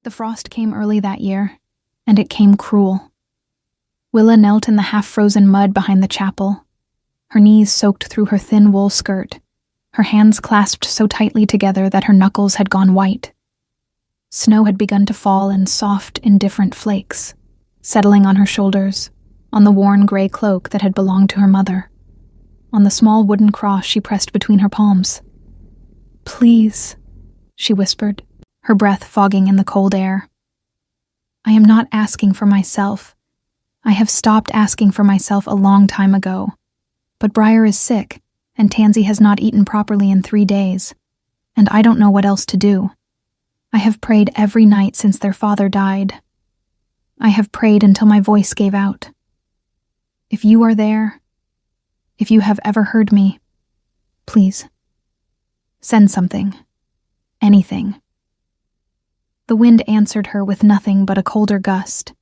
The frost came early that year, and it came cruel. Willa knelt in the half-frozen mud behind the chapel, her knees soaked through her thin wool skirt, her hands clasped so tightly together that her knuckles had gone white. Snow had begun to fall in soft, indifferent flakes, settling on her shoulders, on the worn gray cloak that had belonged to her mother, on the small wooden cross she pressed between her palms. "Please," she whispered, her breath fogging in the cold air. "I am not asking for myself. I have stopped asking for myself a long time ago. But Briar is sick, and Tansy has not eaten properly in 3 days, and I don't know what else to do. I have prayed every night since their father died. I have prayed until my voice gave out. If you are there, if you have ever heard me, please, send something, anything." The wind answered her with nothing but a colder gust,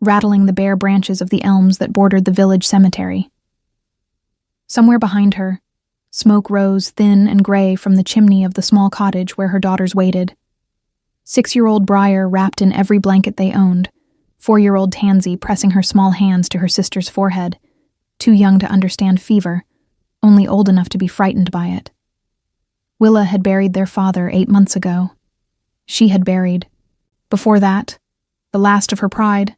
rattling the bare branches of the elms that bordered the village cemetery. Somewhere behind her, smoke rose thin and gray from the chimney of the small cottage where her daughters waited. 6-year-old Briar wrapped in every blanket they owned, 4-year-old Tansy pressing her small hands to her sister's forehead, too young to understand fever, only old enough to be frightened by it. Willa had buried their father 8 months ago. She had buried, before that, the last of her pride,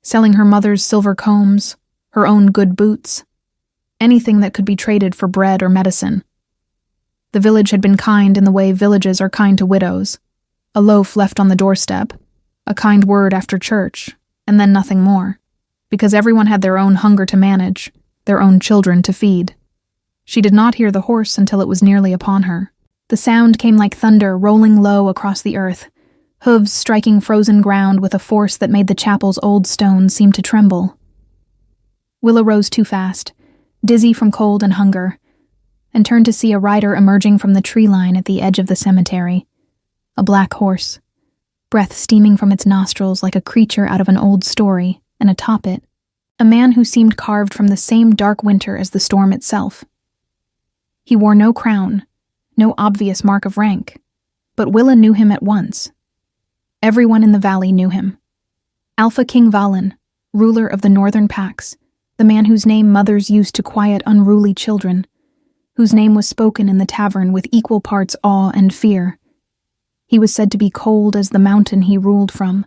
selling her mother's silver combs, her own good boots, anything that could be traded for bread or medicine. The village had been kind in the way villages are kind to widows. A loaf left on the doorstep, a kind word after church, and then nothing more, because everyone had their own hunger to manage, their own children to feed. She did not hear the horse until it was nearly upon her. The sound came like thunder rolling low across the earth, hooves striking frozen ground with a force that made the chapel's old stones seem to tremble. Willa rose too fast, dizzy from cold and hunger, and turned to see a rider emerging from the tree line at the edge of the cemetery. A black horse, breath steaming from its nostrils like a creature out of an old story, and atop it, a man who seemed carved from the same dark winter as the storm itself. He wore no crown, no obvious mark of rank, but Willa knew him at once. Everyone in the valley knew him. Alpha King Valen, ruler of the northern Pax, the man whose name mothers used to quiet unruly children, whose name was spoken in the tavern with equal parts awe and fear. He was said to be cold as the mountain he ruled from,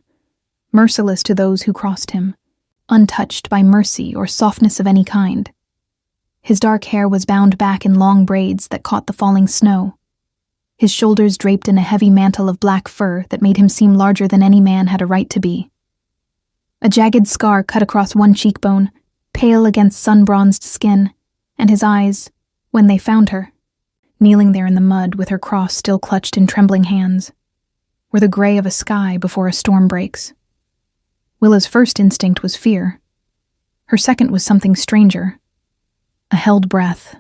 merciless to those who crossed him, untouched by mercy or softness of any kind. His dark hair was bound back in long braids that caught the falling snow, his shoulders draped in a heavy mantle of black fur that made him seem larger than any man had a right to be. A jagged scar cut across one cheekbone, pale against sun-bronzed skin, and his eyes, when they found her, kneeling there in the mud with her cross still clutched in trembling hands, were the gray of a sky before a storm breaks. Willa's first instinct was fear. Her second was something stranger. A held breath,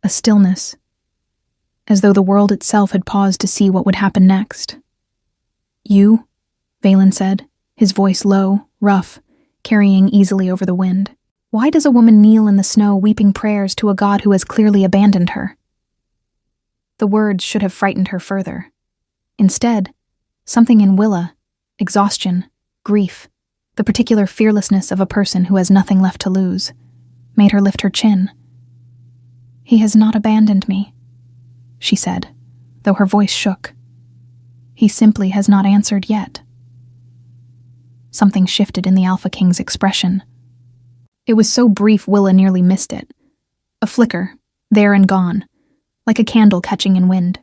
a stillness, as though the world itself had paused to see what would happen next. "You?" Valen said, his voice low, rough, carrying easily over the wind. Why does a woman kneel in the snow weeping prayers to a god who has clearly abandoned her? The words should have frightened her further. Instead, something in Willa, exhaustion, grief, the particular fearlessness of a person who has nothing left to lose, made her lift her chin. "He has not abandoned me," she said, though her voice shook. "He simply has not answered yet." Something shifted in the Alpha King's expression. It was so brief Willa nearly missed it. A flicker, there and gone, like a candle catching in wind.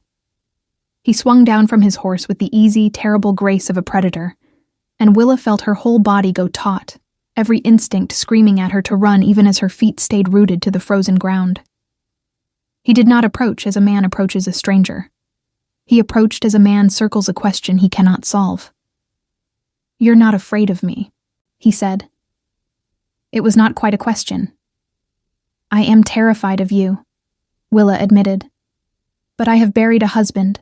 He swung down from his horse with the easy, terrible grace of a predator, and Willa felt her whole body go taut, every instinct screaming at her to run even as her feet stayed rooted to the frozen ground. He did not approach as a man approaches a stranger. He approached as a man circles a question he cannot solve. "You're not afraid of me," he said. It was not quite a question. "I am terrified of you," Willa admitted. "But I have buried a husband,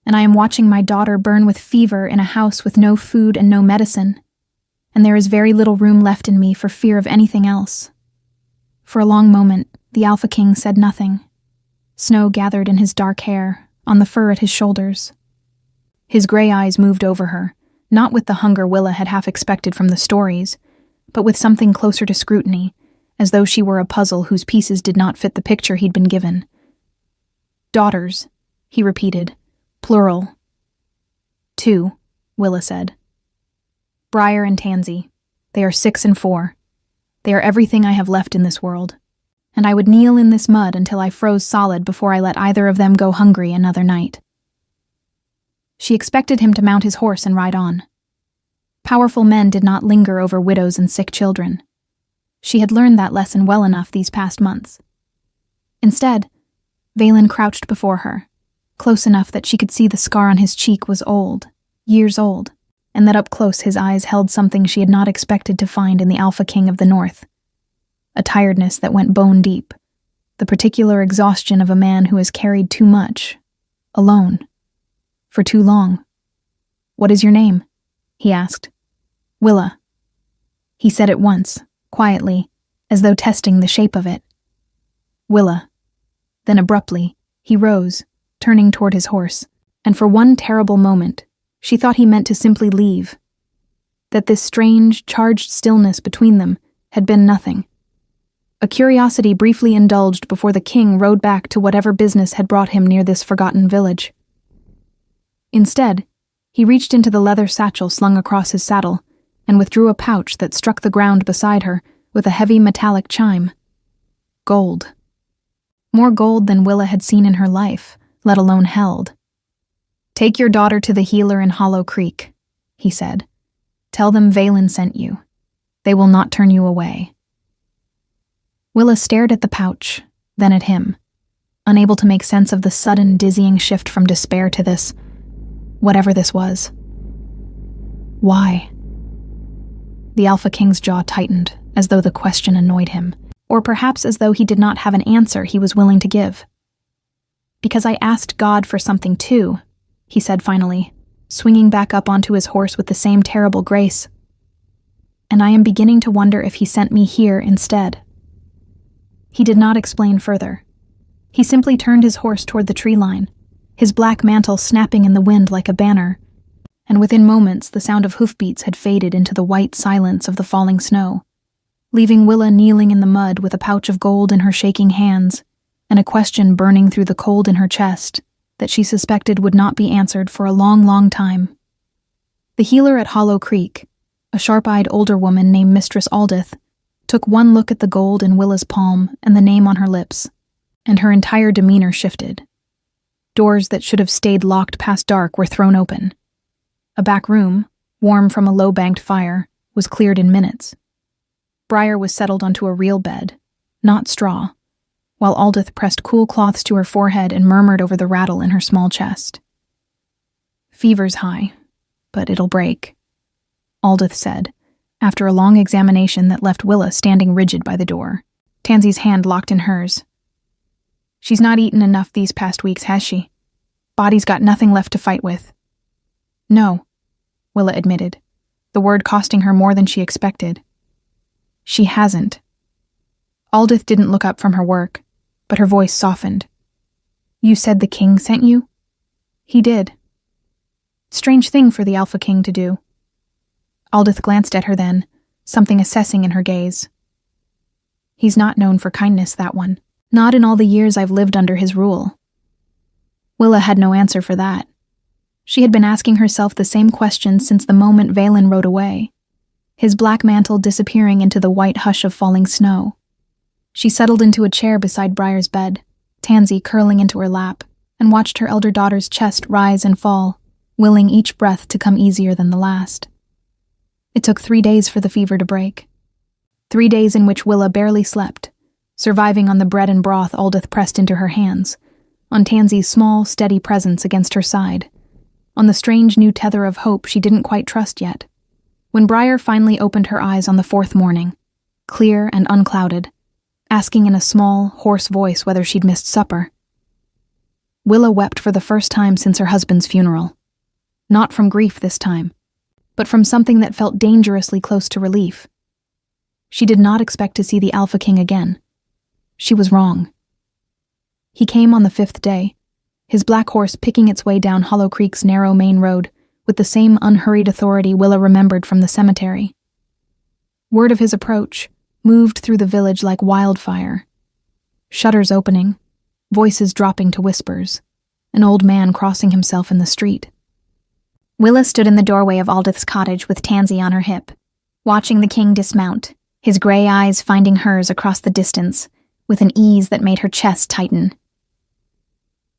and I am watching my daughter burn with fever in a house with no food and no medicine, and there is very little room left in me for fear of anything else." For a long moment, the Alpha King said nothing. Snow gathered in his dark hair, on the fur at his shoulders. His gray eyes moved over her, not with the hunger Willa had half expected from the stories, but with something closer to scrutiny, as though she were a puzzle whose pieces did not fit the picture he'd been given. "Daughters," he repeated, plural. "2," Willa said. "Briar and Tansy. They are 6 and 4. They are everything I have left in this world, and I would kneel in this mud until I froze solid before I let either of them go hungry another night." She expected him to mount his horse and ride on. Powerful men did not linger over widows and sick children. She had learned that lesson well enough these past months. Instead, Valen crouched before her, close enough that she could see the scar on his cheek was old, years old, and that up close his eyes held something she had not expected to find in the Alpha King of the North. A tiredness that went bone deep, the particular exhaustion of a man who has carried too much, alone, for too long. "What is your name?" he asked. "Willa." He said it once, quietly, as though testing the shape of it. "Willa." Then abruptly, he rose, turning toward his horse, and for one terrible moment, she thought he meant to simply leave. That this strange, charged stillness between them had been nothing. A curiosity briefly indulged before the king rode back to whatever business had brought him near this forgotten village. Instead, he reached into the leather satchel slung across his saddle and withdrew a pouch that struck the ground beside her with a heavy metallic chime. Gold. More gold than Willa had seen in her life, let alone held. "Take your daughter to the healer in Hollow Creek," he said. "Tell them Valen sent you. They will not turn you away." Willa stared at the pouch, then at him, unable to make sense of the sudden, dizzying shift from despair to this, whatever this was. Why? The Alpha King's jaw tightened, as though the question annoyed him, or perhaps as though he did not have an answer he was willing to give. "Because I asked God for something too," he said finally, swinging back up onto his horse with the same terrible grace. "And I am beginning to wonder if he sent me here instead." He did not explain further. He simply turned his horse toward the tree line, his black mantle snapping in the wind like a banner, and within moments the sound of hoofbeats had faded into the white silence of the falling snow, leaving Willa kneeling in the mud with a pouch of gold in her shaking hands and a question burning through the cold in her chest that she suspected would not be answered for a long, long time. The healer at Hollow Creek, a sharp-eyed older woman named Mistress Aldith, took one look at the gold in Willa's palm and the name on her lips, and her entire demeanor shifted. Doors that should have stayed locked past dark were thrown open. A back room, warm from a low-banked fire, was cleared in minutes. Briar was settled onto a real bed, not straw, while Aldith pressed cool cloths to her forehead and murmured over the rattle in her small chest. "Fever's high, but it'll break," Aldith said, after a long examination that left Willa standing rigid by the door, Tansy's hand locked in hers. "She's not eaten enough these past weeks, has she? Body's got nothing left to fight with." "No," Willa admitted, the word costing her more than she expected. "She hasn't." Aldith didn't look up from her work, but her voice softened. "You said the king sent you?" "He did." Strange thing for the Alpha King to do. Aldith glanced at her then, something assessing in her gaze. "He's not known for kindness, that one. Not in all the years I've lived under his rule." Willa had no answer for that. She had been asking herself the same question since the moment Valen rode away, his black mantle disappearing into the white hush of falling snow. She settled into a chair beside Briar's bed, Tansy curling into her lap, and watched her elder daughter's chest rise and fall, willing each breath to come easier than the last. It took 3 days for the fever to break. 3 days in which Willa barely slept, surviving on the bread and broth Aldith pressed into her hands, on Tansy's small, steady presence against her side, on the strange new tether of hope she didn't quite trust yet. When Briar finally opened her eyes on the 4th morning, clear and unclouded, asking in a small, hoarse voice whether she'd missed supper, Willa wept for the first time since her husband's funeral. Not from grief this time, but from something that felt dangerously close to relief. She did not expect to see the Alpha King again. She was wrong. He came on the 5th day, his black horse picking its way down Hollow Creek's narrow main road, with the same unhurried authority Willa remembered from the cemetery. Word of his approach moved through the village like wildfire. Shutters opening, voices dropping to whispers, an old man crossing himself in the street. Willa stood in the doorway of Aldith's cottage with Tansy on her hip, watching the king dismount, his gray eyes finding hers across the distance, with an ease that made her chest tighten.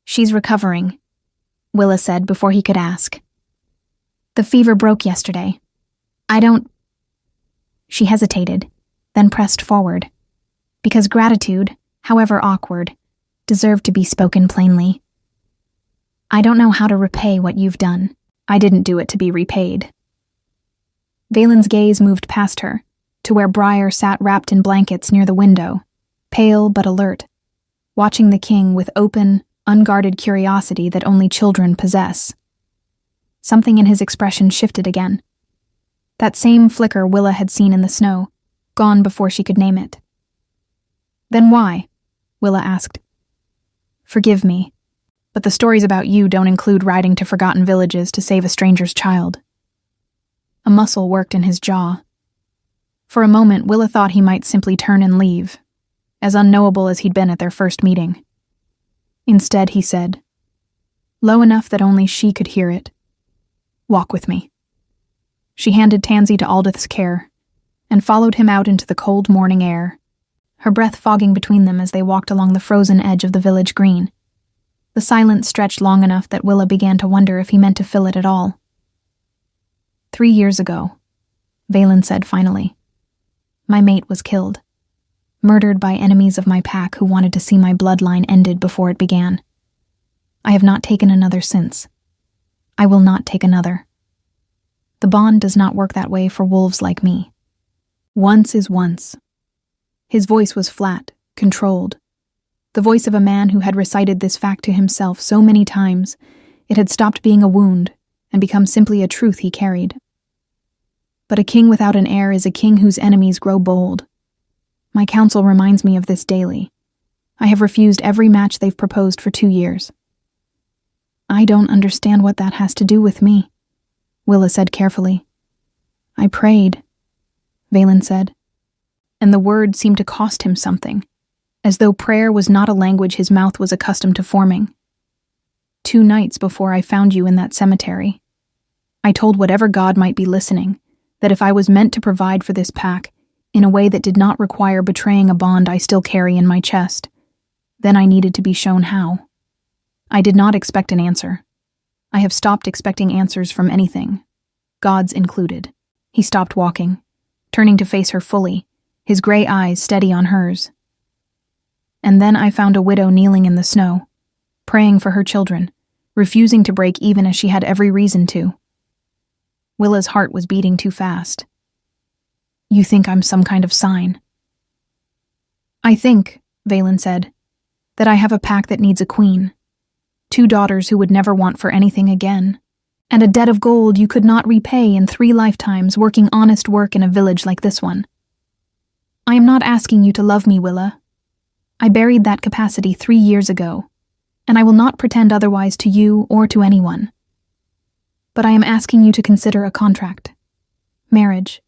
"She's recovering," Willa said before he could ask. "The fever broke yesterday. I don't—" She hesitated, then pressed forward, because gratitude, however awkward, deserved to be spoken plainly. "I don't know how to repay what you've done. I didn't do it to be repaid." Valen's gaze moved past her, to where Briar sat wrapped in blankets near the window, pale but alert, watching the king with open, unguarded curiosity that only children possess. Something in his expression shifted again. That same flicker Willa had seen in the snow, gone before she could name it. "Then why?" Willa asked. "Forgive me, but the stories about you don't include riding to forgotten villages to save a stranger's child." A muscle worked in his jaw. For a moment, Willa thought he might simply turn and leave, as unknowable as he'd been at their first meeting. Instead, he said, low enough that only she could hear it, "Walk with me." She handed Tansy to Aldith's care, and followed him out into the cold morning air, her breath fogging between them as they walked along the frozen edge of the village green. The silence stretched long enough that Willa began to wonder if he meant to fill it at all. 3 years ago, Valen said finally, "My mate was killed, murdered by enemies of my pack who wanted to see my bloodline ended before it began. I have not taken another since. I will not take another. The bond does not work that way for wolves like me. Once is once." His voice was flat, controlled. The voice of a man who had recited this fact to himself so many times, it had stopped being a wound and become simply a truth he carried. But a king without an heir is a king whose enemies grow bold. My counsel reminds me of this daily. I have refused every match they've proposed for 2 years. "I don't understand what that has to do with me," Willa said carefully. "I prayed," Valen said, and the word seemed to cost him something, as though prayer was not a language his mouth was accustomed to forming. 2 nights before I found you in that cemetery, I told whatever god might be listening that if I was meant to provide for this pack in a way that did not require betraying a bond I still carry in my chest, then I needed to be shown how. I did not expect an answer. I have stopped expecting answers from anything, gods included. He stopped walking, turning to face her fully, his gray eyes steady on hers. And then I found a widow kneeling in the snow, praying for her children, refusing to break even as she had every reason to. Willa's heart was beating too fast. "You think I'm some kind of sign?" "I think," Valen said, "that I have a pack that needs a queen. 2 daughters who would never want for anything again, and a debt of gold you could not repay in 3 lifetimes working honest work in a village like this one. I am not asking you to love me, Willa. I buried that capacity 3 years ago, and I will not pretend otherwise to you or to anyone. But I am asking you to consider a contract, marriage,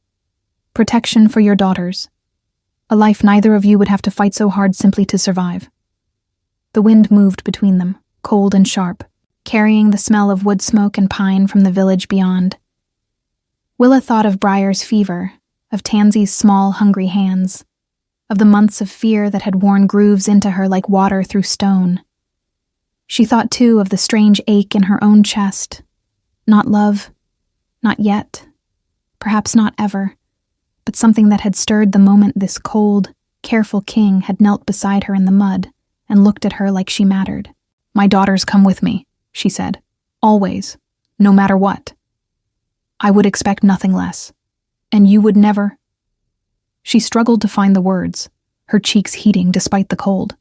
protection for your daughters, a life neither of you would have to fight so hard simply to survive." The wind moved between them, cold and sharp, carrying the smell of wood smoke and pine from the village beyond. Willa thought of Briar's fever, of Tansy's small, hungry hands, of the months of fear that had worn grooves into her like water through stone. She thought, too, of the strange ache in her own chest. Not love, not yet, perhaps not ever, but something that had stirred the moment this cold, careful king had knelt beside her in the mud and looked at her like she mattered. "My daughters come with me," she said. "Always, no matter what. I would expect nothing less. And you would never—" She struggled to find the words, her cheeks heating despite the cold.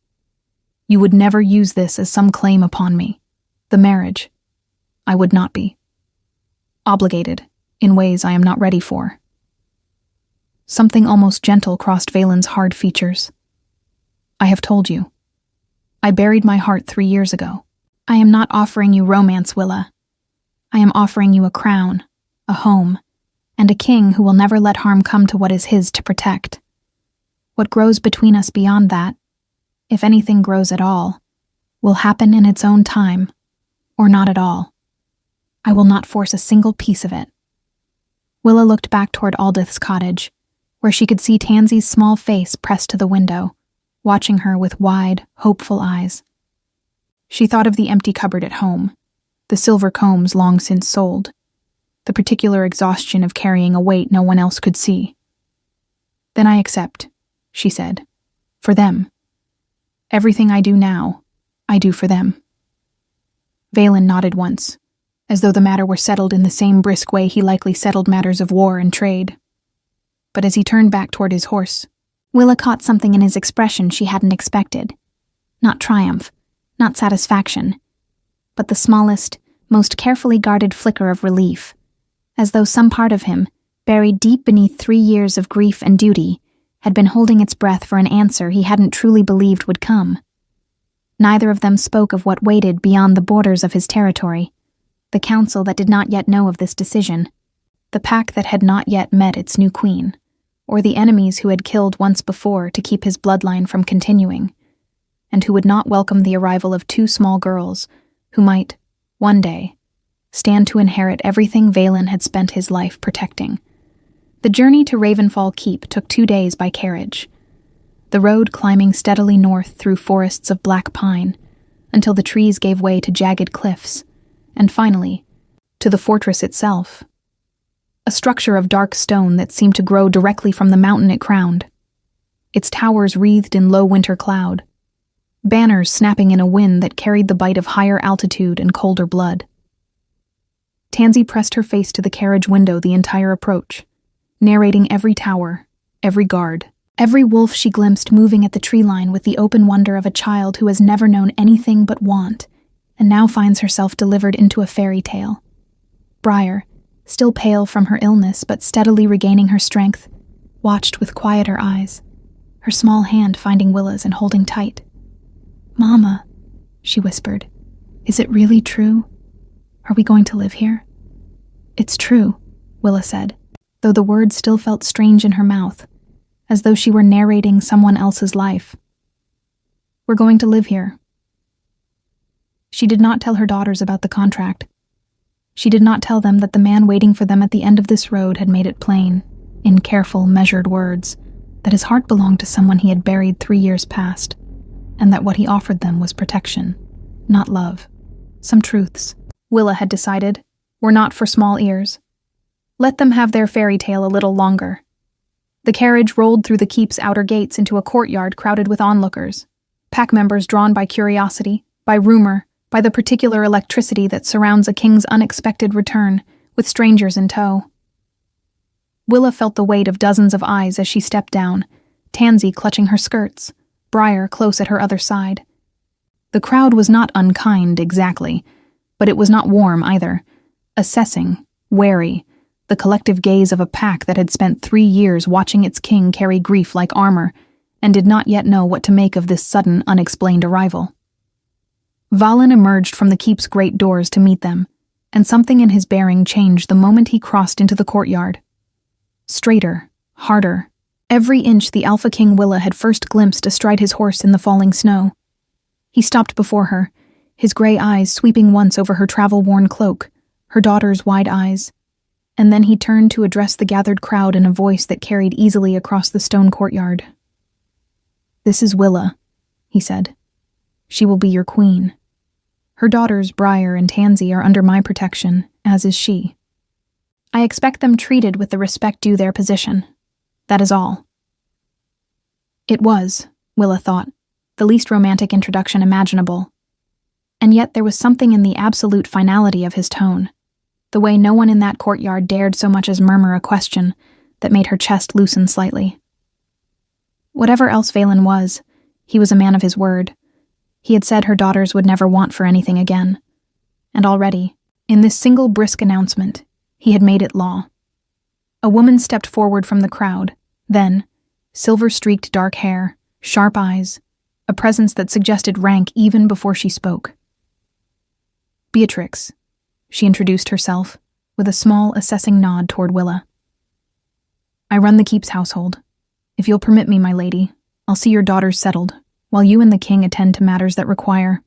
"You would never use this as some claim upon me. The marriage. I would not be. Obligated, in ways I am not ready for." Something almost gentle crossed Valen's hard features. "I have told you. I buried my heart 3 years ago. I am not offering you romance, Willa. I am offering you a crown, a home, and a king who will never let harm come to what is his to protect. What grows between us beyond that, if anything grows at all, will happen in its own time, or not at all. I will not force a single piece of it." Willa looked back toward Aldith's cottage, where she could see Tansy's small face pressed to the window, watching her with wide, hopeful eyes. She thought of the empty cupboard at home, the silver combs long since sold, the particular exhaustion of carrying a weight no one else could see. "Then I accept," she said. "For them. Everything I do now, I do for them." Valen nodded once, as though the matter were settled in the same brisk way he likely settled matters of war and trade. But as he turned back toward his horse, Willa caught something in his expression she hadn't expected. Not triumph, not satisfaction, but the smallest, most carefully guarded flicker of relief, as though some part of him, buried deep beneath 3 years of grief and duty, had been holding its breath for an answer he hadn't truly believed would come. Neither of them spoke of what waited beyond the borders of his territory, the council that did not yet know of this decision, the pack that had not yet met its new queen, or the enemies who had killed once before to keep his bloodline from continuing, and who would not welcome the arrival of 2 small girls who might, one day, stand to inherit everything Valen had spent his life protecting. The journey to Ravenfall Keep took 2 days by carriage, the road climbing steadily north through forests of black pine until the trees gave way to jagged cliffs, and finally, to the fortress itself, a structure of dark stone that seemed to grow directly from the mountain it crowned, its towers wreathed in low winter cloud, banners snapping in a wind that carried the bite of higher altitude and colder blood. Tansy pressed her face to the carriage window the entire approach, narrating every tower, every guard, every wolf she glimpsed moving at the tree line with the open wonder of a child who has never known anything but want, and now finds herself delivered into a fairy tale. Briar, still pale from her illness but steadily regaining her strength, watched with quieter eyes, her small hand finding Willa's and holding tight. "Mama," she whispered, "is it really true? Are we going to live here?" "It's true," Willa said, though the words still felt strange in her mouth, as though she were narrating someone else's life. "We're going to live here." She did not tell her daughters about the contract. She did not tell them that the man waiting for them at the end of this road had made it plain, in careful, measured words, that his heart belonged to someone he had buried 3 years past, and that what he offered them was protection, not love. Some truths, Willa had decided, were not for small ears. Let them have their fairy tale a little longer. The carriage rolled through the keep's outer gates into a courtyard crowded with onlookers, pack members drawn by curiosity, by rumor, by the particular electricity that surrounds a king's unexpected return, with strangers in tow. Willa felt the weight of dozens of eyes as she stepped down, Tansy clutching her skirts, Briar close at her other side. The crowd was not unkind exactly, but it was not warm either, assessing, wary, the collective gaze of a pack that had spent 3 years watching its king carry grief like armor, and did not yet know what to make of this sudden, unexplained arrival. Valen emerged from the keep's great doors to meet them, and something in his bearing changed the moment he crossed into the courtyard. Straighter, harder, every inch the Alpha King Willa had first glimpsed astride his horse in the falling snow. He stopped before her, his gray eyes sweeping once over her travel-worn cloak, her daughter's wide eyes, and then he turned to address the gathered crowd in a voice that carried easily across the stone courtyard. "This is Willa," he said. "She will be your queen. Her daughters, Briar and Tansy, are under my protection, as is she. I expect them treated with the respect due their position. That is all." It was, Willa thought, the least romantic introduction imaginable. And yet there was something in the absolute finality of his tone, the way no one in that courtyard dared so much as murmur a question, that made her chest loosen slightly. Whatever else Valen was, he was a man of his word. He had said her daughters would never want for anything again. And already, in this single brisk announcement, he had made it law. A woman stepped forward from the crowd, then, silver-streaked dark hair, sharp eyes, a presence that suggested rank even before she spoke. "Beatrix," she introduced herself, with a small, assessing nod toward Willa. "I run the keep's household. If you'll permit me, my lady, I'll see your daughters settled, while you and the king attend to matters that require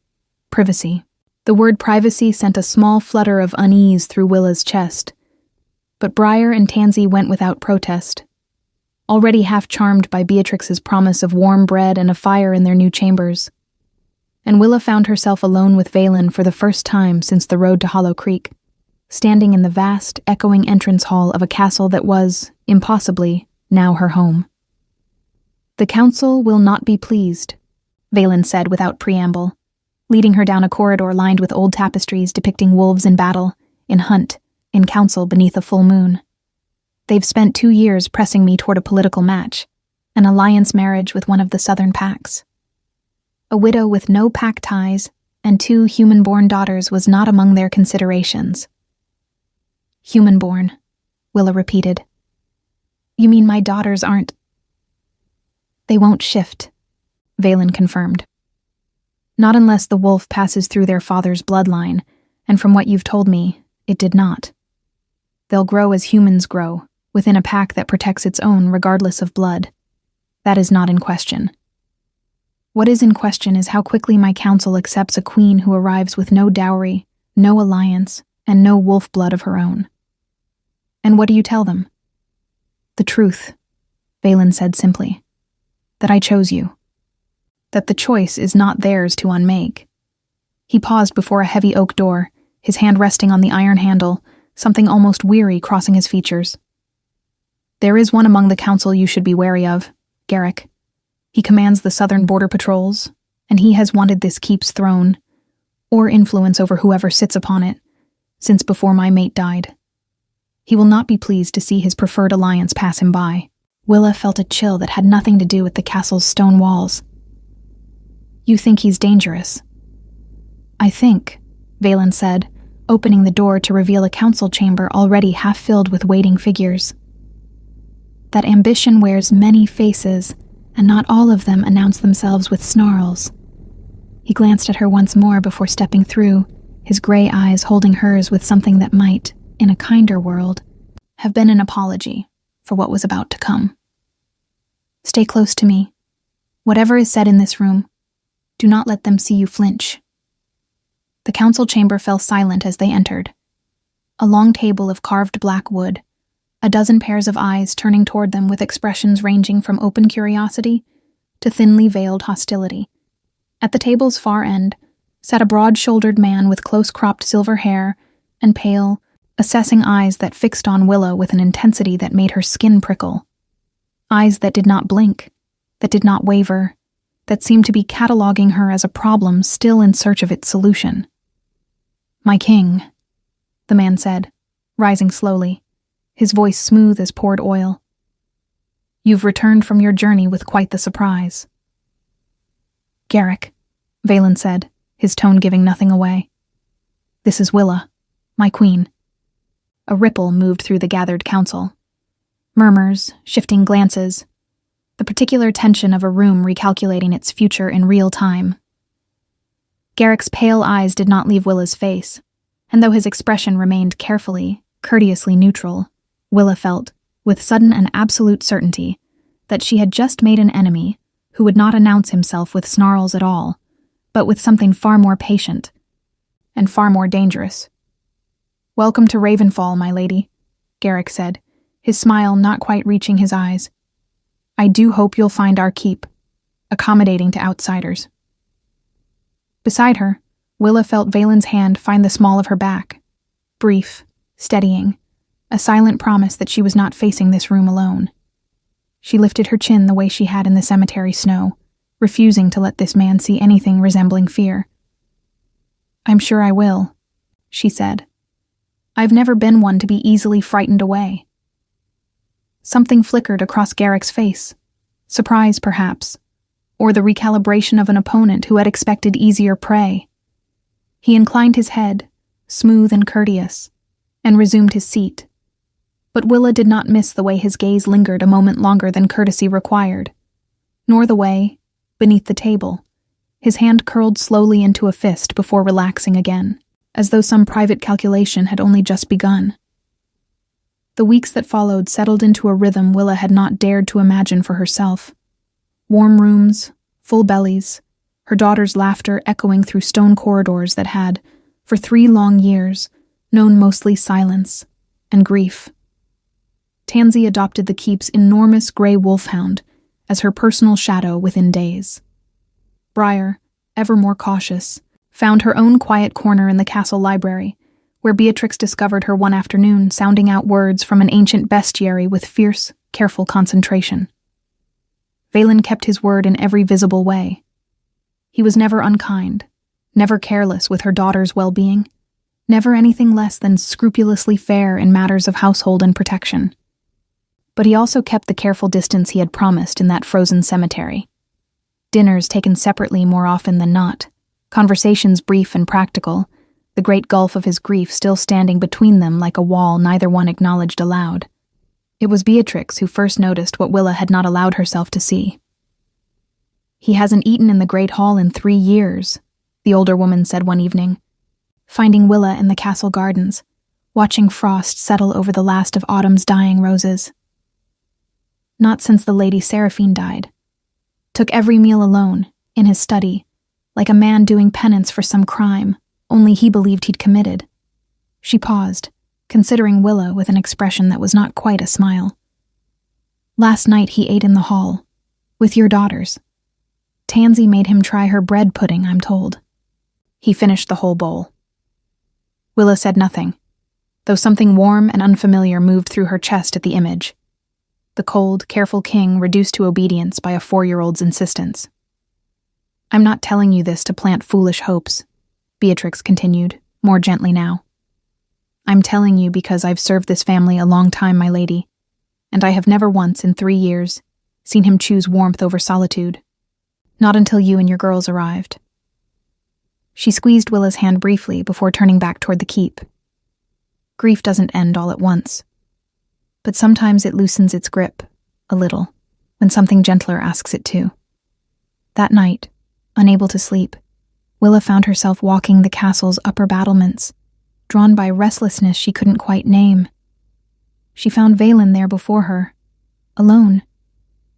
privacy." The word privacy sent a small flutter of unease through Willa's chest, but Briar and Tansy went without protest, already half charmed by Beatrix's promise of warm bread and a fire in their new chambers. And Willa found herself alone with Valen for the first time since the road to Hollow Creek, standing in the vast, echoing entrance hall of a castle that was, impossibly, now her home. "The council will not be pleased," Valen said without preamble, leading her down a corridor lined with old tapestries depicting wolves in battle, in hunt, in council beneath a full moon. "They've spent 2 years pressing me toward a political match, an alliance marriage with one of the southern packs. A widow with no pack ties and 2 human-born daughters was not among their considerations." "Human-born," Willa repeated. "You mean my daughters aren't—" "They won't shift," Valen confirmed. "Not unless the wolf passes through their father's bloodline, and from what you've told me, it did not. They'll grow as humans grow, within a pack that protects its own regardless of blood. That is not in question. What is in question is how quickly my council accepts a queen who arrives with no dowry, no alliance, and no wolf blood of her own." "And what do you tell them?" "The truth," Valen said simply. "That I chose you. That the choice is not theirs to unmake." He paused before a heavy oak door, his hand resting on the iron handle, something almost weary crossing his features. "There is one among the council you should be wary of, Garrick. He commands the southern border patrols, and he has wanted this keep's throne, or influence over whoever sits upon it, since before my mate died. He will not be pleased to see his preferred alliance pass him by." Willa felt a chill that had nothing to do with the castle's stone walls. "You think he's dangerous?" "I think," Valen said, opening the door to reveal a council chamber already half filled with waiting figures, "that ambition wears many faces, and not all of them announce themselves with snarls." He glanced at her once more before stepping through, his gray eyes holding hers with something that might, in a kinder world, have been an apology for what was about to come. "Stay close to me. Whatever is said in this room, do not let them see you flinch." The council chamber fell silent as they entered. A long table of carved black wood, a dozen pairs of eyes turning toward them with expressions ranging from open curiosity to thinly veiled hostility. At the table's far end sat a broad-shouldered man with close-cropped silver hair and pale, assessing eyes that fixed on Willa with an intensity that made her skin prickle. Eyes that did not blink, that did not waver, that seemed to be cataloging her as a problem still in search of its solution. "My king," the man said, rising slowly, his voice smooth as poured oil. "You've returned from your journey with quite the surprise." "Garrick," Valen said, his tone giving nothing away. "This is Willa, my queen." A ripple moved through the gathered council. Murmurs, shifting glances, the particular tension of a room recalculating its future in real time. Garrick's pale eyes did not leave Willa's face, and though his expression remained carefully, courteously neutral, Willa felt, with sudden and absolute certainty, that she had just made an enemy who would not announce himself with snarls at all, but with something far more patient and far more dangerous. "Welcome to Ravenfall, my lady," Garrick said, his smile not quite reaching his eyes. "I do hope you'll find our keep accommodating to outsiders." Beside her, Willa felt Valen's hand find the small of her back, brief, steadying, a silent promise that she was not facing this room alone. She lifted her chin the way she had in the cemetery snow, refusing to let this man see anything resembling fear. "I'm sure I will," she said. "I've never been one to be easily frightened away." Something flickered across Garrick's face, surprise perhaps, or the recalibration of an opponent who had expected easier prey. He inclined his head, smooth and courteous, and resumed his seat. But Willa did not miss the way his gaze lingered a moment longer than courtesy required, nor the way, beneath the table, his hand curled slowly into a fist before relaxing again. as though some private calculation had only just begun. The weeks that followed settled into a rhythm Willa had not dared to imagine for herself. Warm rooms, full bellies, her daughter's laughter echoing through stone corridors that had, for 3 long years, known mostly silence and grief. Tansy adopted the keep's enormous gray wolfhound as her personal shadow within days. Briar, ever more cautious, found her own quiet corner in the castle library, where Beatrix discovered her one afternoon sounding out words from an ancient bestiary with fierce, careful concentration. Valen kept his word in every visible way. He was never unkind, never careless with her daughter's well-being, never anything less than scrupulously fair in matters of household and protection. But he also kept the careful distance he had promised in that frozen cemetery. Dinners taken separately more often than not, conversations brief and practical, the great gulf of his grief still standing between them like a wall neither one acknowledged aloud. It was Beatrix who first noticed what Willa had not allowed herself to see. "He hasn't eaten in the Great Hall in 3 years," the older woman said one evening, finding Willa in the castle gardens, watching frost settle over the last of autumn's dying roses. "Not since the Lady Seraphine died. Took every meal alone, in his study, like a man doing penance for some crime, only he believed he'd committed." She paused, considering Willa with an expression that was not quite a smile. "Last night he ate in the hall, with your daughters. Tansy made him try her bread pudding, I'm told. He finished the whole bowl." Willa said nothing, though something warm and unfamiliar moved through her chest at the image. The cold, careful king reduced to obedience by a 4-year-old's insistence. "I'm not telling you this to plant foolish hopes," Beatrix continued, more gently now. "I'm telling you because I've served this family a long time, my lady, and I have never once in 3 years seen him choose warmth over solitude. Not until you and your girls arrived." She squeezed Willa's hand briefly before turning back toward the keep. "Grief doesn't end all at once, but sometimes it loosens its grip, a little, when something gentler asks it to." That night, unable to sleep, Willa found herself walking the castle's upper battlements, drawn by restlessness she couldn't quite name. She found Valen there before her, alone,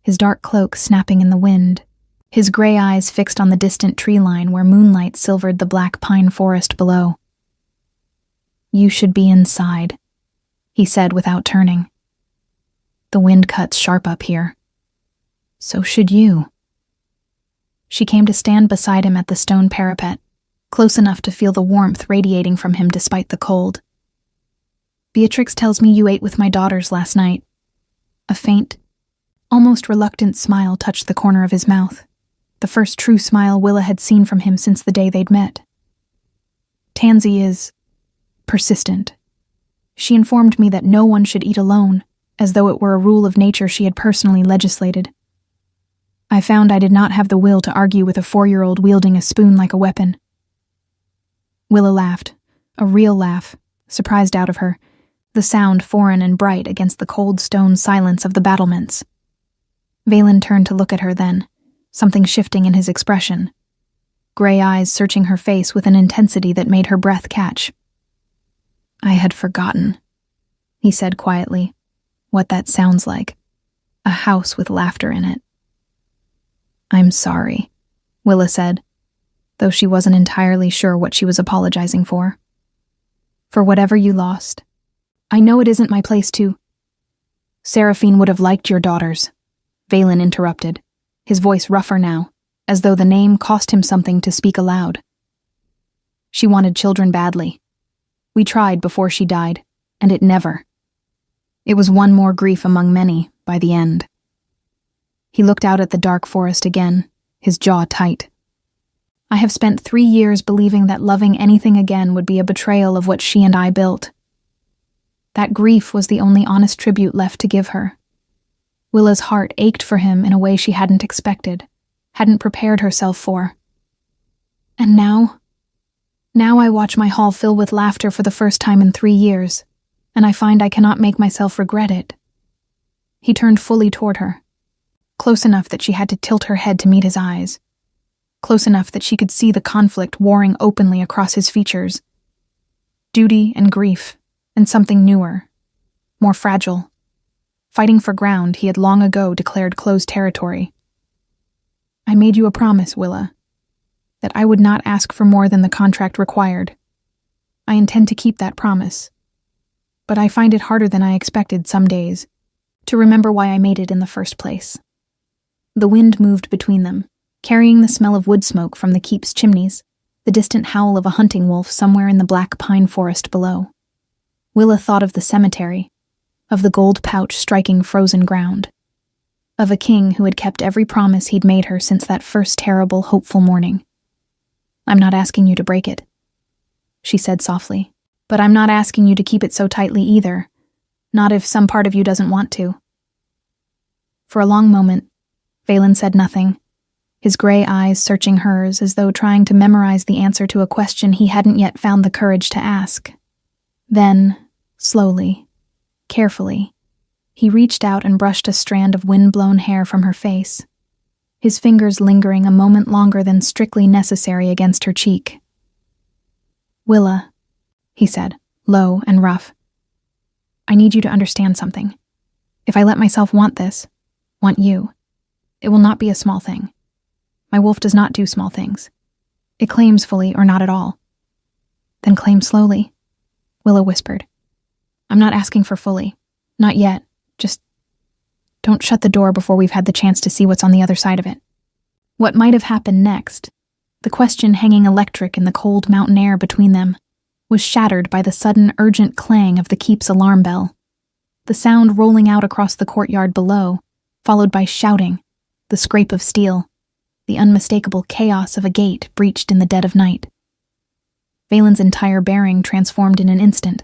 his dark cloak snapping in the wind, his gray eyes fixed on the distant tree line where moonlight silvered the black pine forest below. "You should be inside," he said without turning. "The wind cuts sharp up here. So should you." She came to stand beside him at the stone parapet, close enough to feel the warmth radiating from him despite the cold. "Beatrix tells me you ate with my daughters last night." A faint, almost reluctant smile touched the corner of his mouth, the first true smile Willa had seen from him since the day they'd met. "Tansy is persistent. She informed me that no one should eat alone, as though it were a rule of nature she had personally legislated. I found I did not have the will to argue with a 4-year-old wielding a spoon like a weapon." Willa laughed, a real laugh, surprised out of her, the sound foreign and bright against the cold stone silence of the battlements. Valen turned to look at her then, something shifting in his expression, gray eyes searching her face with an intensity that made her breath catch. "I had forgotten," he said quietly, "what that sounds like. A house with laughter in it." "I'm sorry," Willa said, though she wasn't entirely sure what she was apologizing for. "For whatever you lost. I know it isn't my place to—" "Seraphine would have liked your daughters," Valen interrupted, his voice rougher now, as though the name cost him something to speak aloud. "She wanted children badly. We tried before she died, and it never. It was one more grief among many by the end." He looked out at the dark forest again, his jaw tight. "I have spent 3 years believing that loving anything again would be a betrayal of what she and I built. That grief was the only honest tribute left to give her." Willa's heart ached for him in a way she hadn't expected, hadn't prepared herself for. "And now I watch my hall fill with laughter for the first time in 3 years, and I find I cannot make myself regret it." He turned fully toward her, close enough that she had to tilt her head to meet his eyes, close enough that she could see the conflict warring openly across his features, Duty and grief, and something newer, more fragile. Fighting for ground he had long ago declared closed territory. I made you a promise, Willa, that I would not ask for more than the contract required. I intend to keep that promise. But I find it harder than I expected some days to remember why I made it in the first place. The wind moved between them, carrying the smell of wood smoke from the keep's chimneys, the distant howl of a hunting wolf somewhere in the black pine forest below. Willa thought of the cemetery, of the gold pouch striking frozen ground, of a king who had kept every promise he'd made her since that first terrible, hopeful morning. I'm not asking you to break it, she said softly, but I'm not asking you to keep it so tightly either, not if some part of you doesn't want to. For a long moment, Valen said nothing, his gray eyes searching hers as though trying to memorize the answer to a question he hadn't yet found the courage to ask. Then, slowly, carefully, he reached out and brushed a strand of wind-blown hair from her face, his fingers lingering a moment longer than strictly necessary against her cheek. Willa, he said, low and rough, I need you to understand something. If I let myself want this, want you, it will not be a small thing. My wolf does not do small things. It claims fully or not at all. Then claim slowly, Willa whispered. I'm not asking for fully. Not yet. Just don't shut the door before we've had the chance to see what's on the other side of it. What might have happened next, the question hanging electric in the cold mountain air between them, was shattered by the sudden urgent clang of the keep's alarm bell. The sound rolling out across the courtyard below, followed by shouting, the scrape of steel, the unmistakable chaos of a gate breached in the dead of night. Valen's entire bearing transformed in an instant,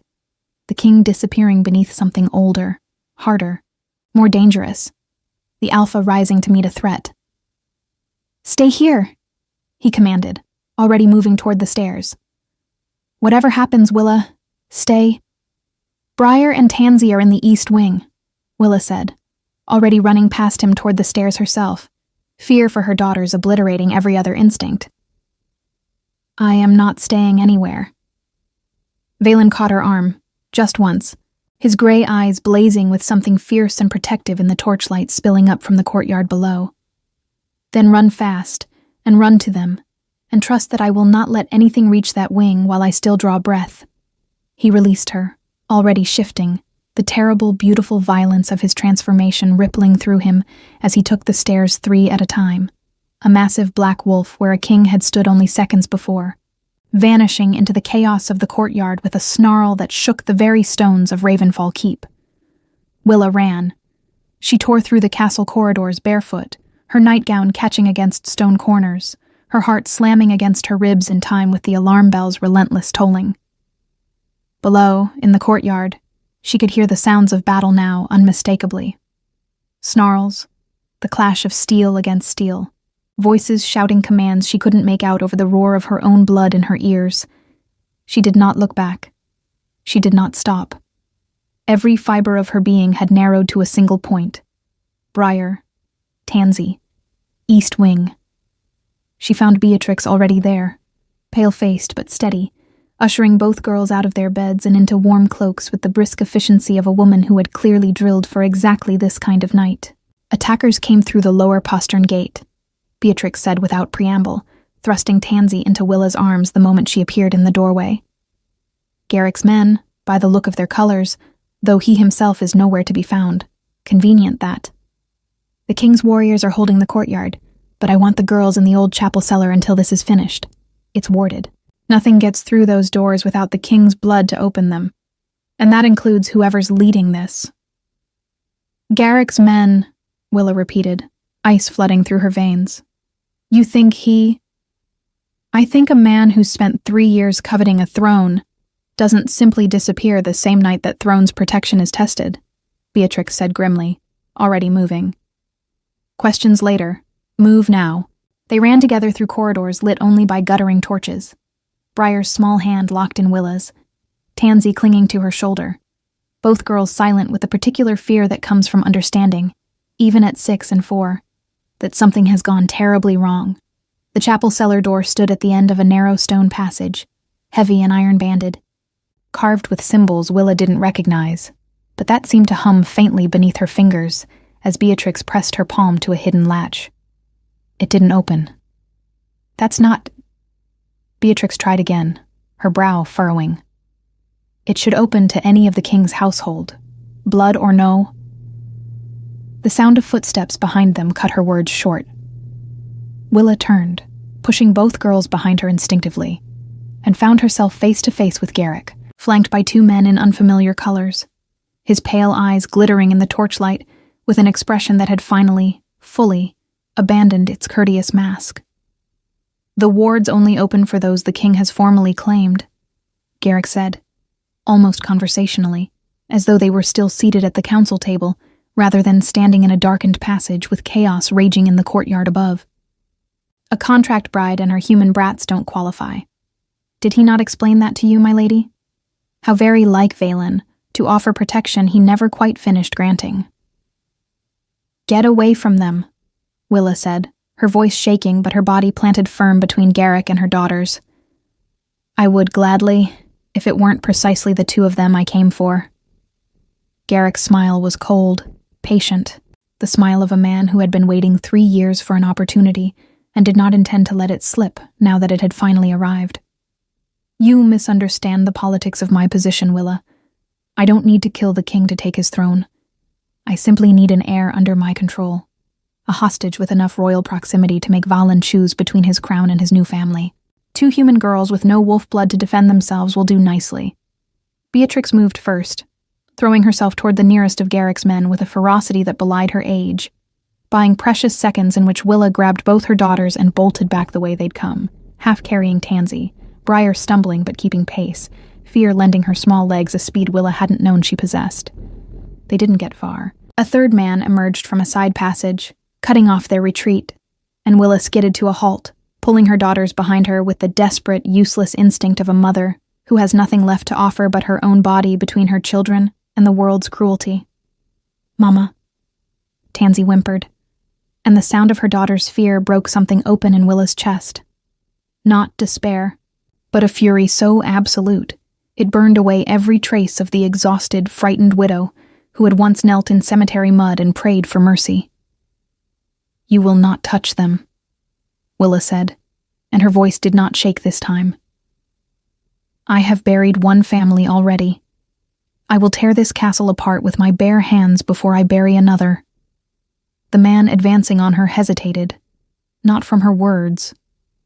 the king disappearing beneath something older, harder, more dangerous, the alpha rising to meet a threat. Stay here, he commanded, already moving toward the stairs. Whatever happens, Willa, stay. Briar and Tansy are in the east wing, Willa said, already running past him toward the stairs herself, fear for her daughters obliterating every other instinct. I am not staying anywhere. Valen caught her arm, just once, his gray eyes blazing with something fierce and protective in the torchlight spilling up from the courtyard below. Then run fast, and run to them, and trust that I will not let anything reach that wing while I still draw breath. He released her, already shifting, the terrible, beautiful violence of his transformation rippling through him as he took the stairs 3 at a time, a massive black wolf where a king had stood only seconds before, vanishing into the chaos of the courtyard with a snarl that shook the very stones of Ravenfall Keep. Willa ran. She tore through the castle corridors barefoot, her nightgown catching against stone corners, her heart slamming against her ribs in time with the alarm bell's relentless tolling. Below, in the courtyard, she could hear the sounds of battle now unmistakably. Snarls, the clash of steel against steel, voices shouting commands she couldn't make out over the roar of her own blood in her ears. She did not look back. She did not stop. Every fiber of her being had narrowed to a single point. Briar, Tansy, East Wing. She found Beatrix already there, pale-faced but steady, ushering both girls out of their beds and into warm cloaks with the brisk efficiency of a woman who had clearly drilled for exactly this kind of night. Attackers came through the lower postern gate, Beatrix said without preamble, thrusting Tansy into Willa's arms the moment she appeared in the doorway. Garrick's men, by the look of their colors, though he himself is nowhere to be found. Convenient, that. The king's warriors are holding the courtyard, but I want the girls in the old chapel cellar until this is finished. It's warded. Nothing gets through those doors without the king's blood to open them, and that includes whoever's leading this. Garrick's men, Willa repeated, ice flooding through her veins. You think he... I think a man who spent 3 years coveting a throne doesn't simply disappear the same night that throne's protection is tested, Beatrix said grimly, already moving. Questions later. Move now. They ran together through corridors lit only by guttering torches. Briar's small hand locked in Willa's, Tansy clinging to her shoulder. Both girls silent with the particular fear that comes from understanding, even at 6 and 4, that something has gone terribly wrong. The chapel cellar door stood at the end of a narrow stone passage, heavy and iron-banded. carved with symbols Willa didn't recognize, but that seemed to hum faintly beneath her fingers as Beatrix pressed her palm to a hidden latch. It didn't open. That's not... Beatrix tried again, her brow furrowing. It should open to any of the king's household, blood or no. The sound of footsteps behind them cut her words short. Willa turned, pushing both girls behind her instinctively, and found herself face to face with Garrick, flanked by two men in unfamiliar colors, his pale eyes glittering in the torchlight with an expression that had finally, fully, abandoned its courteous mask. "The wards only open for those the king has formally claimed," Garrick said, almost conversationally, as though they were still seated at the council table rather than standing in a darkened passage with chaos raging in the courtyard above. "A contract bride and her human brats don't qualify. Did he not explain that to you, my lady? How very like Valen to offer protection he never quite finished granting." "Get away from them," Willa said, her voice shaking but her body planted firm between Garrick and her daughters. "I would gladly, if it weren't precisely the two of them I came for." Garrick's smile was cold, patient, the smile of a man who had been waiting 3 years for an opportunity and did not intend to let it slip now that it had finally arrived. "You misunderstand the politics of my position, Willa. I don't need to kill the king to take his throne. I simply need an heir under my control, a hostage with enough royal proximity to make Valen choose between his crown and his new family. 2 human girls with no wolf blood to defend themselves will do nicely." Beatrix moved first, throwing herself toward the nearest of Garrick's men with a ferocity that belied her age, buying precious seconds in which Willa grabbed both her daughters and bolted back the way they'd come, half carrying Tansy, Briar stumbling but keeping pace, fear lending her small legs a speed Willa hadn't known she possessed. They didn't get far. A third man emerged from a side passage, cutting off their retreat, and Willa skidded to a halt, pulling her daughters behind her with the desperate, useless instinct of a mother who has nothing left to offer but her own body between her children and the world's cruelty. "Mama," Tansy whimpered, and the sound of her daughter's fear broke something open in Willa's chest. Not despair, but a fury so absolute it burned away every trace of the exhausted, frightened widow who had once knelt in cemetery mud and prayed for mercy. "You will not touch them," Willa said, and her voice did not shake this time. "I have buried one family already. I will tear this castle apart with my bare hands before I bury another." The man advancing on her hesitated, not from her words,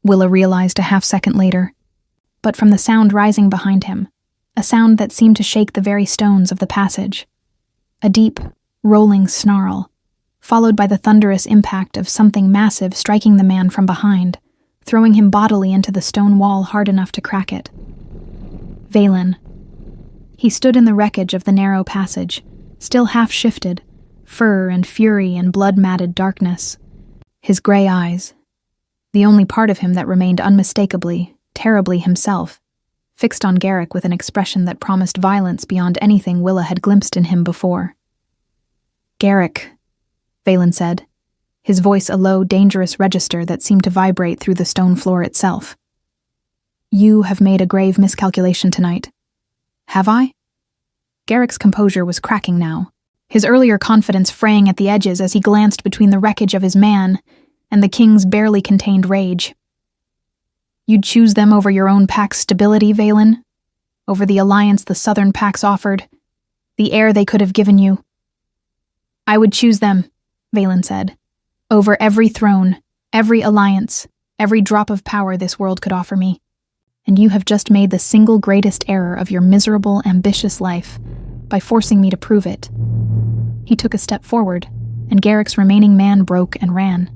Willa realized a half-second later, but from the sound rising behind him, a sound that seemed to shake the very stones of the passage. A deep, rolling snarl, followed by the thunderous impact of something massive striking the man from behind, throwing him bodily into the stone wall hard enough to crack it. Valen. He stood in the wreckage of the narrow passage, still half-shifted, fur and fury and blood-matted darkness. His gray eyes, the only part of him that remained unmistakably, terribly himself, fixed on Garrick with an expression that promised violence beyond anything Willa had glimpsed in him before. "Garrick," Valen said, his voice a low, dangerous register that seemed to vibrate through the stone floor itself. "You have made a grave miscalculation tonight." "Have I?" Garrick's composure was cracking now, his earlier confidence fraying at the edges as he glanced between the wreckage of his man and the king's barely contained rage. "You'd choose them over your own pack's stability, Valen? Over the alliance the southern packs offered? The heir they could have given you?" "I would choose them," Valen said, "over every throne, every alliance, every drop of power this world could offer me. And you have just made the single greatest error of your miserable, ambitious life by forcing me to prove it." He took a step forward, and Garrick's remaining man broke and ran,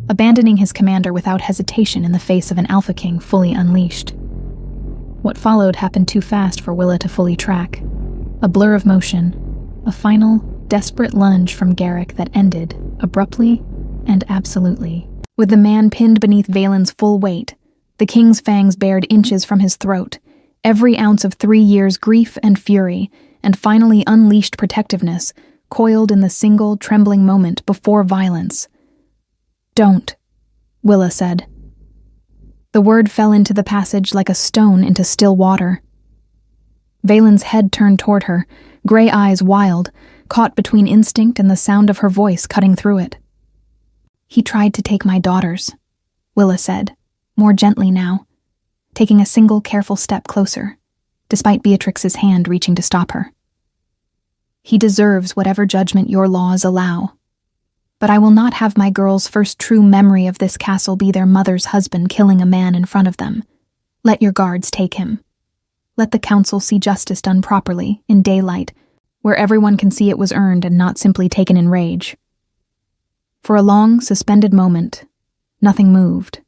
abandoning his commander without hesitation in the face of an Alpha King fully unleashed. What followed happened too fast for Willa to fully track. A blur of motion, a final, desperate lunge from Garrick that ended, abruptly and absolutely, with the man pinned beneath Valen's full weight, the king's fangs bared inches from his throat, every ounce of 3 years' grief and fury, and finally unleashed protectiveness, coiled in the single, trembling moment before violence. "Don't," Willa said. The word fell into the passage like a stone into still water. Valen's head turned toward her, gray eyes wild, caught between instinct and the sound of her voice cutting through it. "He tried to take my daughters," Willa said, more gently now, taking a single careful step closer, despite Beatrix's hand reaching to stop her. "He deserves whatever judgment your laws allow. But I will not have my girls' first true memory of this castle be their mother's husband killing a man in front of them. Let your guards take him. Let the council see justice done properly, in daylight, where everyone can see it was earned and not simply taken in rage." For a long, suspended moment, nothing moved.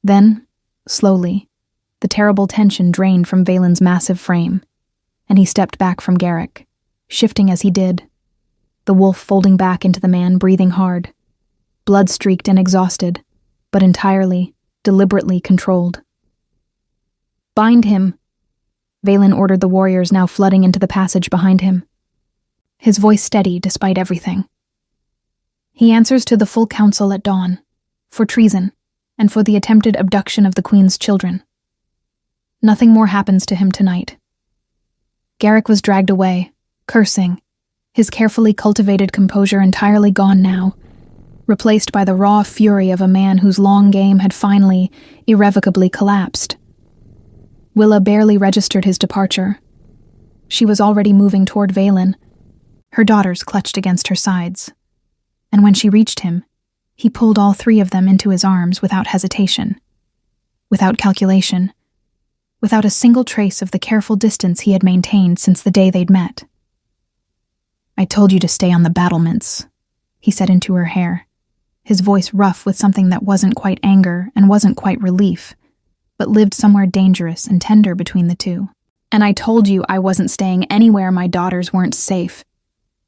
Then, slowly, the terrible tension drained from Valen's massive frame, and he stepped back from Garrick, shifting as he did, the wolf folding back into the man, breathing hard, blood-streaked and exhausted, but entirely, deliberately controlled. "Bind him," Valen ordered the warriors now flooding into the passage behind him, his voice steady despite everything. "He answers to the full council at dawn, for treason, and for the attempted abduction of the Queen's children. Nothing more happens to him tonight." Garrick was dragged away, cursing, his carefully cultivated composure entirely gone now, replaced by the raw fury of a man whose long game had finally, irrevocably collapsed. Willa barely registered his departure. She was already moving toward Valen, her daughters clutched against her sides. And when she reached him, he pulled all three of them into his arms without hesitation, without calculation, without a single trace of the careful distance he had maintained since the day they'd met. "I told you to stay on the battlements," he said into her hair, his voice rough with something that wasn't quite anger and wasn't quite relief, but lived somewhere dangerous and tender between the two. "And I told you I wasn't staying anywhere my daughters weren't safe,"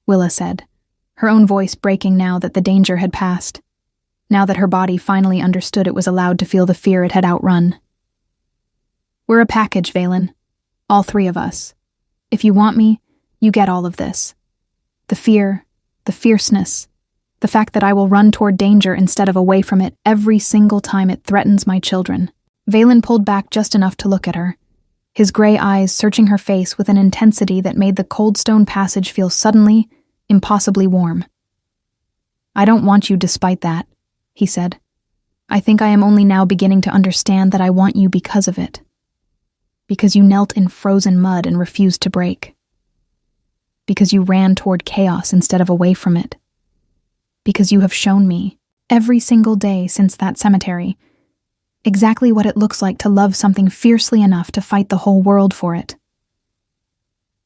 Willa said, her own voice breaking now that the danger had passed, now that her body finally understood it was allowed to feel the fear it had outrun. "We're a package, Valen. All three of us. If you want me, you get all of this. The fear, the fierceness, the fact that I will run toward danger instead of away from it every single time it threatens my children." Valen pulled back just enough to look at her, his gray eyes searching her face with an intensity that made the cold stone passage feel suddenly, impossibly warm. "I don't want you despite that," he said. "I think I am only now beginning to understand that I want you because of it. Because you knelt in frozen mud and refused to break. Because you ran toward chaos instead of away from it. Because you have shown me, every single day since that cemetery, exactly what it looks like to love something fiercely enough to fight the whole world for it."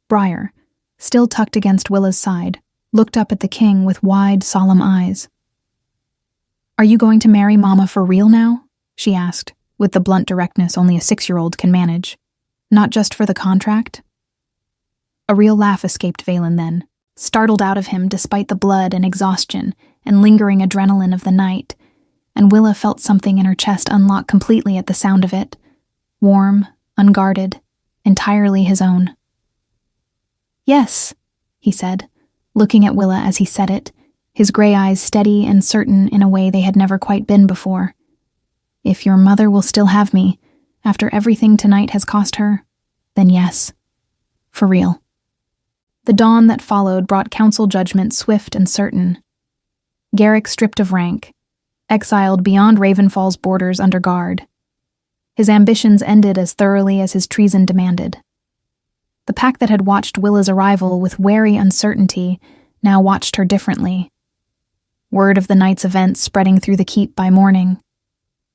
Briar, still tucked against Willa's side, looked up at the king with wide, solemn eyes. "Are you going to marry Mama for real now?" she asked, with the blunt directness only a 6-year-old can manage. "Not just for the contract?" A real laugh escaped Valen then, startled out of him despite the blood and exhaustion and lingering adrenaline of the night, and Willa felt something in her chest unlock completely at the sound of it, warm, unguarded, entirely his own. "Yes," he said, looking at Willa as he said it, his gray eyes steady and certain in a way they had never quite been before. "If your mother will still have me, after everything tonight has cost her, then yes. For real." The dawn that followed brought council judgment swift and certain. Garrick stripped of rank, exiled beyond Ravenfall's borders under guard. His ambitions ended as thoroughly as his treason demanded. The pack that had watched Willa's arrival with wary uncertainty now watched her differently. Word of the night's events spreading through the keep by morning.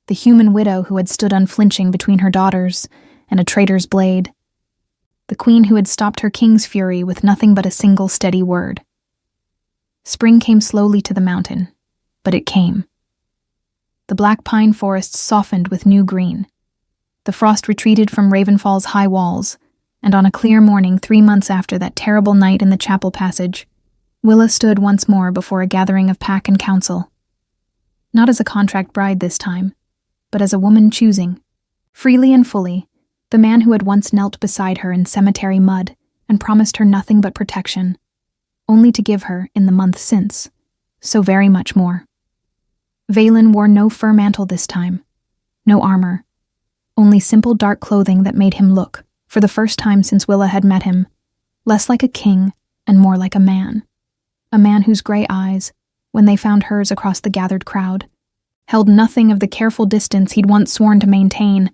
The human widow who had stood unflinching between her daughters and a traitor's blade. The queen who had stopped her king's fury with nothing but a single steady word. Spring came slowly to the mountain, but it came. The black pine forests softened with new green. The frost retreated from Ravenfall's high walls, and on a clear morning 3 months after that terrible night in the chapel passage, Willa stood once more before a gathering of pack and council. Not as a contract bride this time, but as a woman choosing, freely and fully, the man who had once knelt beside her in cemetery mud and promised her nothing but protection, only to give her, in the month since, so very much more. Valen wore no fur mantle this time, no armor, only simple dark clothing that made him look for the first time since Willa had met him, less like a king and more like a man whose gray eyes, when they found hers across the gathered crowd, held nothing of the careful distance he'd once sworn to maintain,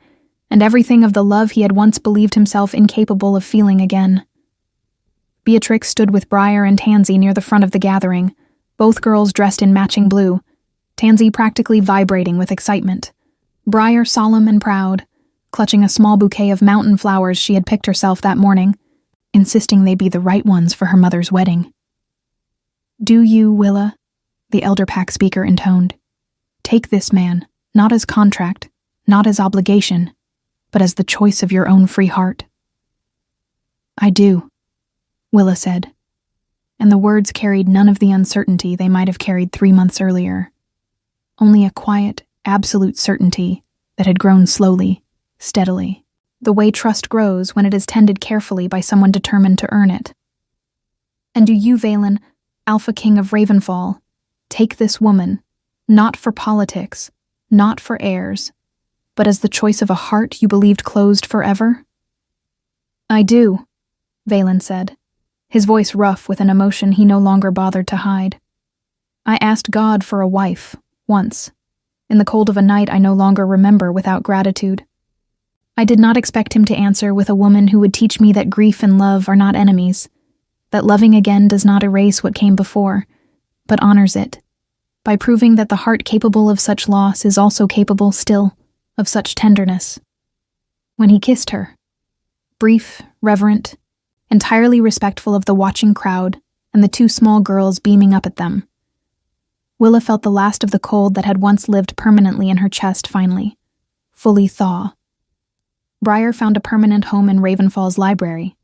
and everything of the love he had once believed himself incapable of feeling again. Beatrix stood with Briar and Tansy near the front of the gathering, both girls dressed in matching blue, Tansy practically vibrating with excitement, Briar solemn and proud, clutching a small bouquet of mountain flowers she had picked herself that morning, insisting they be the right ones for her mother's wedding. "Do you, Willa," the elder pack speaker intoned, "take this man, not as contract, not as obligation, but as the choice of your own free heart?" "I do," Willa said, and the words carried none of the uncertainty they might have carried 3 months earlier. Only a quiet, absolute certainty that had grown slowly, steadily, the way trust grows when it is tended carefully by someone determined to earn it. "And do you, Valen, Alpha King of Ravenfall, take this woman, not for politics, not for heirs, but as the choice of a heart you believed closed forever?" "I do," Valen said, his voice rough with an emotion he no longer bothered to hide. "I asked God for a wife, once, in the cold of a night I no longer remember without gratitude. I did not expect him to answer with a woman who would teach me that grief and love are not enemies, that loving again does not erase what came before, but honors it, by proving that the heart capable of such loss is also capable still of such tenderness." When he kissed her, brief, reverent, entirely respectful of the watching crowd and the 2 small girls beaming up at them, Willa felt the last of the cold that had once lived permanently in her chest finally, fully thaw. Briar found a permanent home in Ravenfall's library,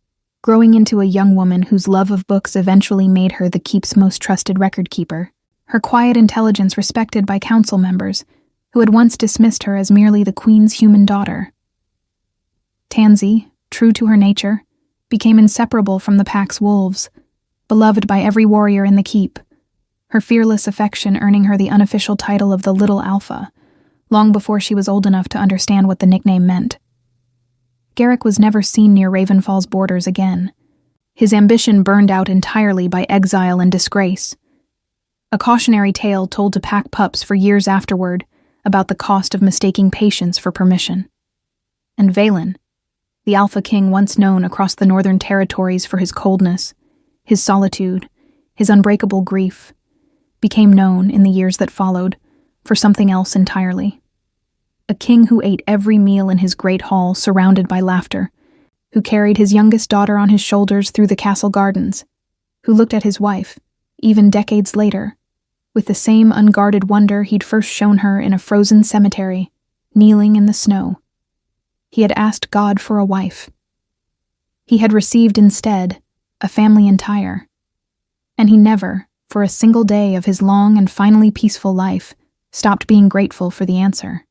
growing into a young woman whose love of books eventually made her the keep's most trusted record keeper, her quiet intelligence respected by council members who had once dismissed her as merely the queen's human daughter. Tansy, true to her nature, became inseparable from the pack's wolves, beloved by every warrior in the keep, her fearless affection earning her the unofficial title of the Little Alpha, long before she was old enough to understand what the nickname meant. Garrick was never seen near Ravenfall's borders again, his ambition burned out entirely by exile and disgrace. A cautionary tale told to pack pups for years afterward about the cost of mistaking patience for permission. And Valen, the Alpha King once known across the northern territories for his coldness, his solitude, his unbreakable grief, became known, in the years that followed, for something else entirely. A king who ate every meal in his great hall surrounded by laughter, who carried his youngest daughter on his shoulders through the castle gardens, who looked at his wife, even decades later, with the same unguarded wonder he'd first shown her in a frozen cemetery, kneeling in the snow. He had asked God for a wife. He had received instead a family entire. And he never, for a single day of his long and finally peaceful life, stopped being grateful for the answer.